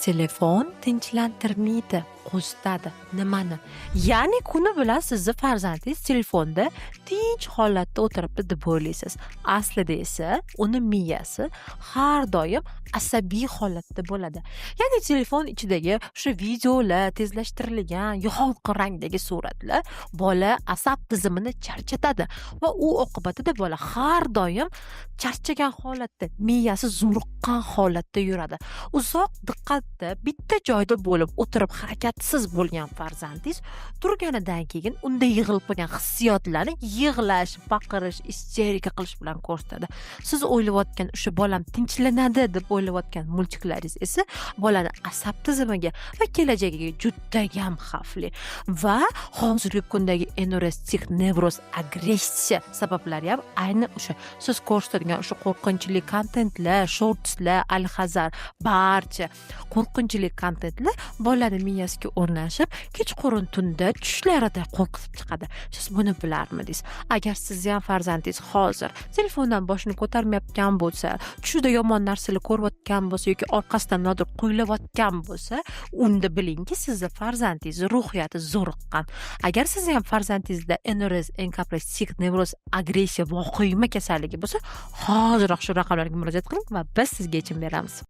Telefon tinchlantirmaydi, qo'zitadi. Nimani? Ya'ni kuni bilan sizni farzandingiz telefonda tinch holatda o'tiribdi deb o'ylaysiz. Aslida esa uni miyasi har doim asabiy holatda bo'ladi. Ya'ni telefon ichidagi o'sha videolar, tezlashtirilgan, yorqin rangdagi suratlar bola asab tizimini charchatadi va u oqibatida bola har doim charchagan holatda, miyasi zo'riqqan holatda yuradi. Uzoq diqqatda bitta joyda bo'lib o'tirib harakatsiz bo'lgan farzandingiz turganidan keyin unda yig'ilib qolgan hissiyotlarni yig'lash, baqirish, isterika qilish bilan ko'rsatadi. Siz o'ylayotgan o'sha bolam tinchlanadi deb o'ylayotgan multiklaringiz esa bolani asab tizimiga va kelajagiga juda ham xavfli va hozirgi kundagi anoreksik nevroz agressiya sabablari ham ayni o'sha siz ko'rsatgan o'sha qo'rqinchli kontentlar, shortslar, alhazar barcha qo'rqinchli kontentlar bolani miyasiga o'rnashib, kechqurun tunda tushlarida qo'rqitib chiqadi. Siz buni bilarmidingiz? Agar sizni ham farzandingiz hozir telefondan boshini ko'tarmayotgan bo'lsa, tushida yomon narsalar ko'rayotgan bo'lsa yoki orqasidan nodir qo'ylayotgan bo'lsa, unda bilingki, sizni farzandingiz ruhiyati zo'riqqan. Agar sizni ham farzandingizda anoreksik nevroz agressiya voqeima kasalligi bo'lsa, hoziroq shu raqamlarga murojaat qiling va biz sizga yechim beramiz.